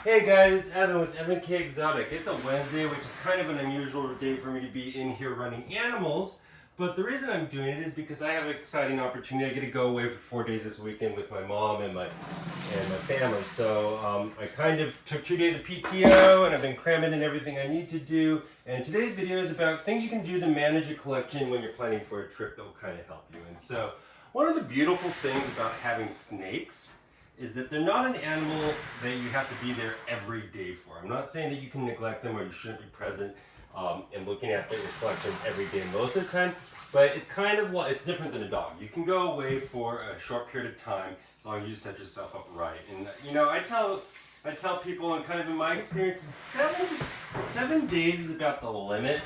Hey guys, it's Evan with Evan K Exotic. It's a Wednesday, which is kind of an unusual day for me to be in here running animals. But the reason I'm doing it is because I have an exciting opportunity. I get to go away for 4 days this weekend with my mom and my family. So I kind of took 2 days of PTO and I've been cramming in everything I need to do. And today's video is about things you can do to manage a collection when you're planning for a trip that will kind of help you. And so one of the beautiful things about having snakes is that they're not an animal that you have to be there every day for. I'm not saying that you can neglect them or you shouldn't be present and looking after your collection every day most of the time, but it's kind of it's different than a dog. You can go away for a short period of time as long as you set yourself up right. And you know, I tell people, and kind of in my experience, 7 days is about the limit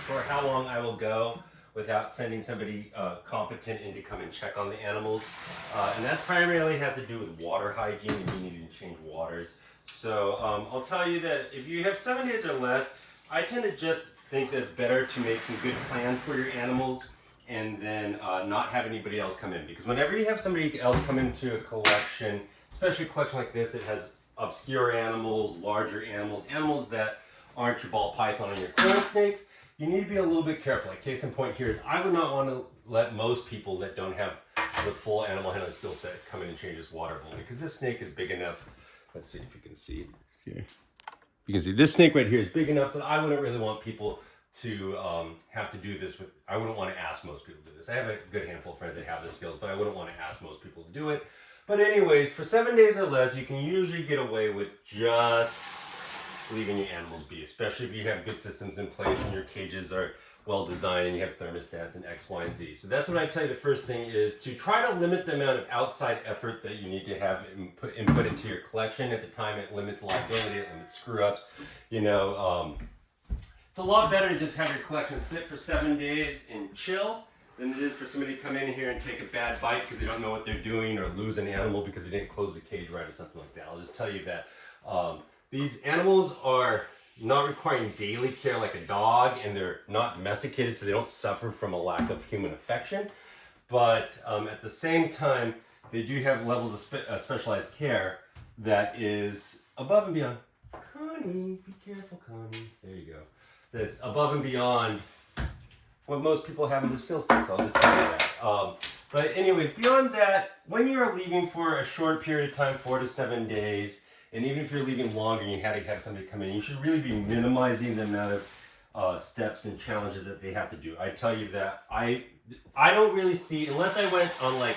for how long I will go without sending somebody competent in to come and check on the animals. And that primarily has to do with water hygiene and you needing to change waters. So I'll tell you that if you have 7 days or less, I tend to just think that it's better to make some good plans for your animals and then not have anybody else come in. Because whenever you have somebody else come into a collection, especially a collection like this that has obscure animals, larger animals, animals that aren't your ball python and your corn snakes, you need to be a little bit careful. Like case in point here is I would not want to let most people that don't have the full animal handling skill set come in and change this water bowl because this snake is big enough. Let's see if you can see here. You can see this snake right here is big enough that I wouldn't really want people to have to do this with. I wouldn't want to ask most people to do this. I have a good handful of friends that have the skills, but I wouldn't want to ask most people to do it. But anyways, for 7 days or less, you can usually get away with just leaving your animals be, especially if you have good systems in place and your cages are well designed and you have thermostats and X, Y, and Z. So that's what I tell you. The first thing is to try to limit the amount of outside effort that you need to have input into your collection. At the time, it limits liability, it limits screw-ups. You know, it's a lot better to just have your collection sit for 7 days and chill than it is for somebody to come in here and take a bad bite because they don't know what they're doing or lose an animal because they didn't close the cage right or something like that. I'll just tell you that. These animals are not requiring daily care like a dog, and they're not domesticated, so they don't suffer from a lack of human affection. But at the same time, they do have levels of specialized care that is above and beyond. Connie, be careful, Connie. There you go. That's above and beyond what most people have in the skill set. So I'll just tell you that. But anyways, beyond that, when you're leaving for a short period of time, 4 to 7 days, and even if you're leaving longer and you had to have somebody come in, you should really be minimizing the amount of steps and challenges that they have to do. I tell you that I don't really see, unless I went on like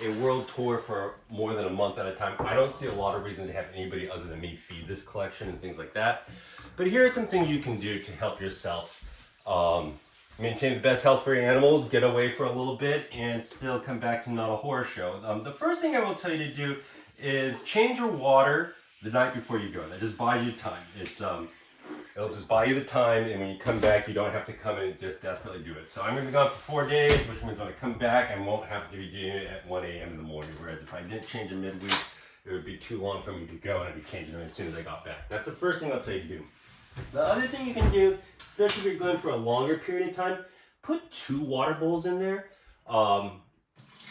a world tour for more than a month at a time, I don't see a lot of reason to have anybody other than me feed this collection and things like that. But here are some things you can do to help yourself maintain the best health for your animals, get away for a little bit, and still come back to not a horror show. The first thing I will tell you to do is change your water the night before you go. That just buys you time. It'll just buy you the time, and when you come back, you don't have to come in and just desperately do it. So I'm going to be gone for 4 days, which means when I come back, I won't have to be doing it at 1 a.m. in the morning. Whereas if I didn't change it midweek, it would be too long for me to go, and I'd be changing them as soon as I got back. That's the first thing I'll tell you to do. The other thing you can do, especially if you're going for a longer period of time, put 2 water bowls in there.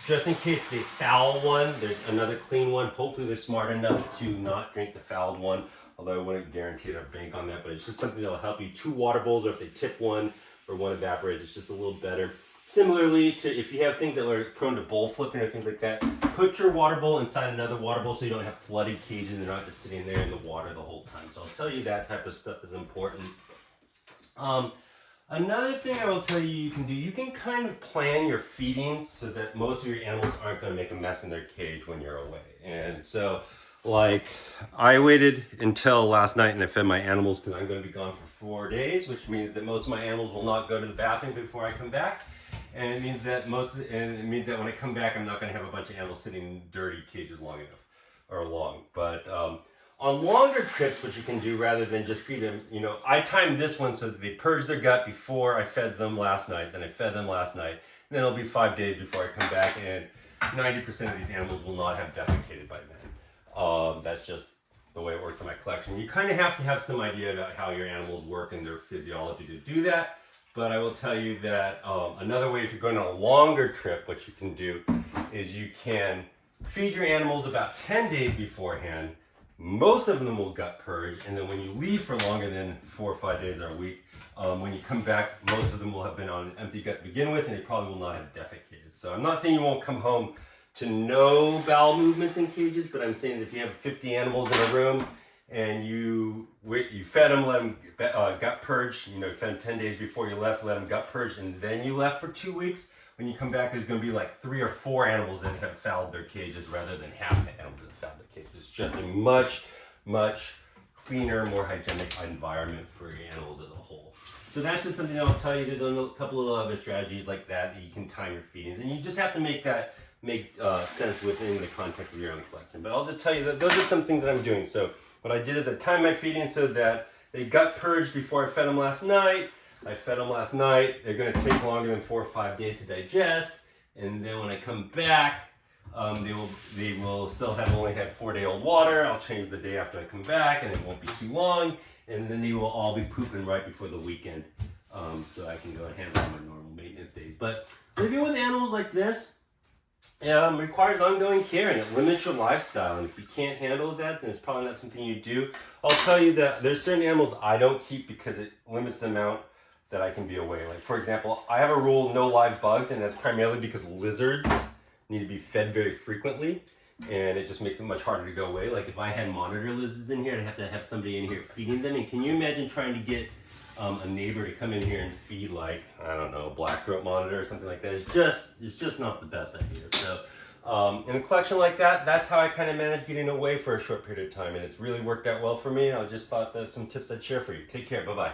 Just in case they foul one, there's another clean one. Hopefully they're smart enough to not drink the fouled one, although I wouldn't guarantee or bank on that, but it's just something that'll help you. 2 water bowls, or if they tip one or one evaporates, it's just a little better. Similarly to if you have things that are prone to bowl flipping or things like that, put your water bowl inside another water bowl so you don't have flooded cages and they're not just sitting there in the water the whole time. So I'll tell you that type of stuff is important. Another thing I will tell you you can do, you can kind of plan your feedings so that most of your animals aren't going to make a mess in their cage when you're away. And so, like, I waited until last night and I fed my animals because I'm going to be gone for 4 days, which means that most of my animals will not go to the bathroom before I come back. And it means that when I come back, I'm not going to have a bunch of animals sitting in dirty cages long enough or long. But on longer trips, what you can do rather than just feed them, you know, I timed this one so that they purged their gut before I fed them last night. Then I fed them last night. And then it'll be 5 days before I come back, and 90% of these animals will not have defecated by then. That's just the way it works in my collection. You kind of have to have some idea about how your animals work and their physiology to do that. But I will tell you that another way, if you're going on a longer trip, what you can do is you can feed your animals about 10 days beforehand, most of them will gut purge, and then when you leave for longer than 4 or 5 days or a week, when you come back, most of them will have been on an empty gut to begin with, and they probably will not have defecated. So I'm not saying you won't come home to no bowel movements in cages, but I'm saying that if you have 50 animals in a room and you fed them, let them gut purge, fed them 10 days before you left, let them gut purge, and then you left for 2 weeks, when you come back, there's going to be like 3 or 4 animals that have fouled their cages rather than half the animals that have fouled their cages. It's just a much, much cleaner, more hygienic environment for your animals as a whole. So that's just something I'll tell you. There's a couple of other strategies like that you can time your feedings, and you just have to make sense within the context of your own collection. But I'll just tell you that those are some things that I'm doing. So what I did is I timed my feeding so that they gut purged before I fed them last night. I fed them last night. They're going to take longer than 4 or 5 days to digest, and then when I come back, they will still have only had 4-day-old water. I'll change the day after I come back, and it won't be too long. And then they will all be pooping right before the weekend, so I can go and handle my normal maintenance days. But living with animals like this requires ongoing care, and it limits your lifestyle. And if you can't handle that, then it's probably not something you do. I'll tell you that there's certain animals I don't keep because it limits the amount that I can be away. Like, for example, I have a rule, no live bugs, and that's primarily because lizards need to be fed very frequently, and it just makes it much harder to go away. Like, if I had monitor lizards in here, I'd have to have somebody in here feeding them. And can you imagine trying to get a neighbor to come in here and feed, like, I don't know, a black throat monitor or something like that? It's just not the best idea. So in a collection like that, that's how I kind of managed getting away for a short period of time, and it's really worked out well for me. I just thought there's some tips I'd share for you. Take care. Bye-bye.